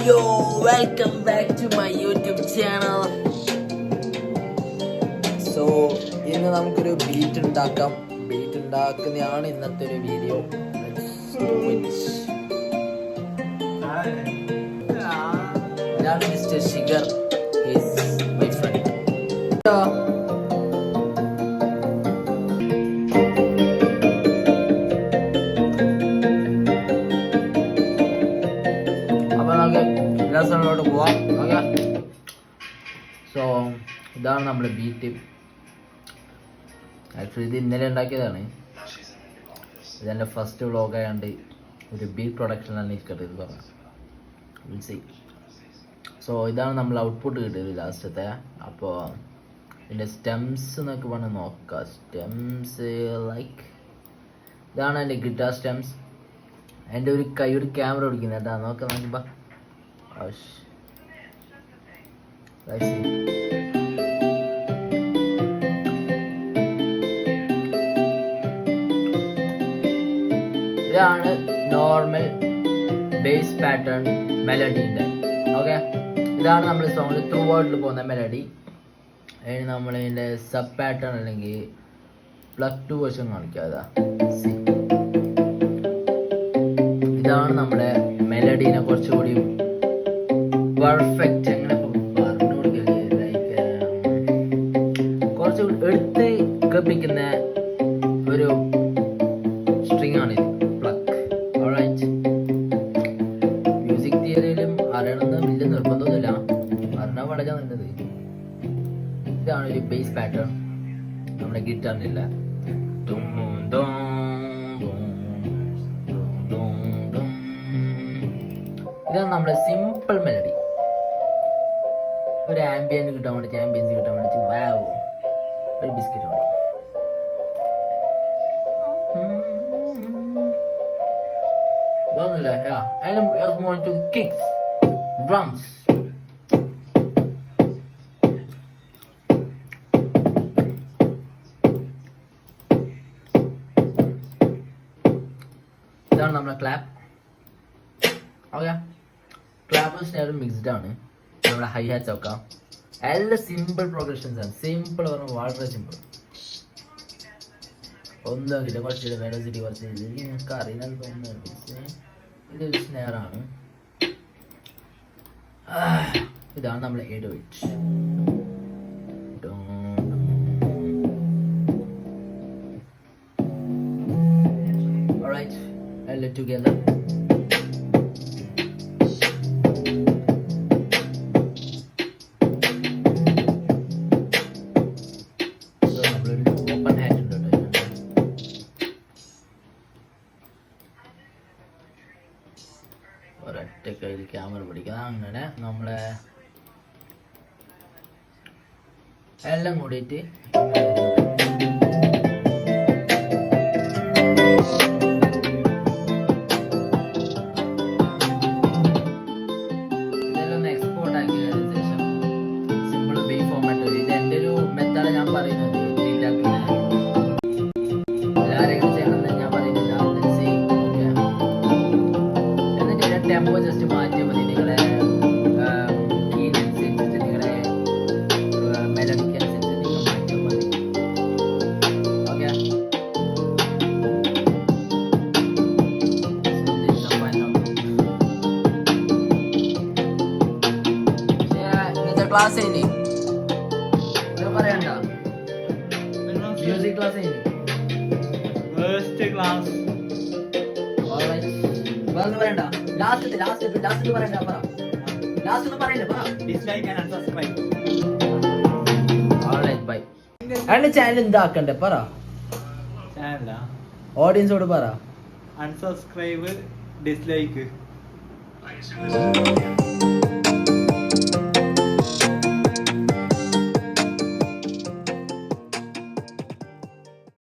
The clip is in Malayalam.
yo, welcome back to my YouTube channel. So, ഇന്ന് നമുക്കൊരു ബീറ്റ് ഉണ്ടാക്കാം. ബീറ്റ് ഉണ്ടാക്കുന്നതാണ് ഇന്നത്തെ ഒരു വീഡിയോ. ഇതാണ് മിസ്റ്റർ ഷിഗർ, ഈസ് മൈ ഫ്രണ്ട്. പോവാം. ഓക്കെ, സോ ഇതാണ് നമ്മുടെ ബീറ്റ്. ആക്ച്വലി ഇത് ഇന്നലെ ഉണ്ടാക്കിയതാണ്. ഇതെൻ്റെ ഫസ്റ്റ് വ്ളോഗായതുകൊണ്ട് ഒരു ബീറ്റ് പ്രൊഡക്ഷനാണ് ഇരിക്കട്ടെ ഇത് പറഞ്ഞു. സോ ഇതാണ് നമ്മൾ ഔട്ട്പുട്ട് കിട്ടിയത് ലാസ്റ്റത്തെ. അപ്പോൾ ഇതിൻ്റെ സ്റ്റെംസ് എന്നൊക്കെ പറഞ്ഞ് നോക്കാം. സ്റ്റെംസ് ലൈക്ക് ഇതാണ് എൻ്റെ ഗിറ്റാർ സ്റ്റെംസ്. എൻ്റെ ഒരു കൈയുടെ ക്യാമറ ഓടിക്കുന്നത് കേട്ടോ. നോക്കാം നോക്കുമ്പോൾ ഇതാണ് നോർമൽ ബേസ് പാറ്റേൺ മെലഡീൻ്റെ. ഓക്കെ, ഇതാണ് നമ്മൾ സോങ്ങിൽ ത്രൂ ഔട്ടിൽ പോകുന്ന മെലഡി. അതിന് നമ്മൾ ഇതിൻ്റെ സബ് പാറ്റേൺ അല്ലെങ്കിൽ പ്ലഗ് ടു വശം കാണിക്കാം. ഇതാണ് നമ്മുടെ മെലഡീനെ കുറച്ചുകൂടി പെർഫെക്റ്റ് എങ്ങനെ പറഞ്ഞു കൊടുക്കുക, ലൈക്ക് കുറച്ച് എടുത്ത് കേൾപ്പിക്കുന്ന ഒരു സ്ട്രിങ് ആണ് ഇത്, പ്ലഗ്. ഓൾറൈറ്റ്, മ്യൂസിക് തിയറിയിലും അറിയണമെന്ന് വലിയ നിർബന്ധമൊന്നുമില്ല, അറിഞ്ഞാൽ വളരെ നല്ലത്. ഇതാണ് ഒരു ബേസ് പാറ്റേൺ നമ്മുടെ ഗിറ്റാറിനില്ല. ഇതാണ് നമ്മുടെ സിമ്പിൾ മെലഡി. ഒരു ആംബിയൻസ് കിട്ടാൻ വേണ്ടി വാവ് ഒരു ബിസ്ക്കറ്റ് മതി. ഡ്രംസ്. ഇതാണ് നമ്മുടെ ക്ലാപ്പ്. ഓക്കെ, ക്ലാപ്പും സ്നെയറും മിക്സ്ഡ് ആണ്. നമ്മുടെ ഹൈ ഹാറ്റ്സ് ഒക്കെ എല്ലാം സിമ്പിൾ പ്രോഗ്രഷൻസ് ആണ്. സിമ്പിൾ പറഞ്ഞാൽ വളരെ സിമ്പിൾ. ഒന്നുമില്ല, കുറച്ച് വെലോസിറ്റി കുറച്ച് നിങ്ങൾക്ക് അറിയാൻ തോന്നുന്നത്. ഇതൊരു സ്നെയറാണ്. ഇതാണ് നമ്മുടെ 808. Alright, all together. ഒരൊറ്റ കയ്യിൽ ക്യാമറ പിടിക്കുക. അങ്ങനെ നമ്മളെ എല്ലാം കൂടിയിട്ട് ഇതെല്ലാം ഒന്ന് എക്സ്പോർട്ട് ആക്കിയതിനു ശേഷം സിമ്പിൾ ബി ഫോർമാറ്റ്. ഇത് എൻ്റെ ഒരു മെത്തേഡ് ഞാൻ പറയുന്നത്. ടെമ്പോ ജസ്റ്റ് മാറ്റിയാൽ മതി. നിങ്ങളെ കീനനുസരിച്ചിട്ട് നിങ്ങളെ മെലഡിക്ക് അനുസരിച്ച് നിങ്ങൾ മാറ്റിയാൽ മതി. ഓക്കെ, ഇന്നത്തെ ക്ലാസ് കഴിഞ്ഞ് പറയണ്ട. മ്യൂസിക് ക്ലാസ് കഴിഞ്ഞ് ഫസ്റ്റ് ക്ലാസ് പറയണ്ട. ലാസ്റ്റ് പറയണ്ട. പറ ലാസ്റ്റ് പറയണ്ട. പറ dislike and unsubscribe. Alright, bye. അന്റെ ചാനൽ എന്താക്കണ്ടേ? പറ. ചാനലാ ഓഡിയൻസോട് പറ. Unsubscribe, dislike.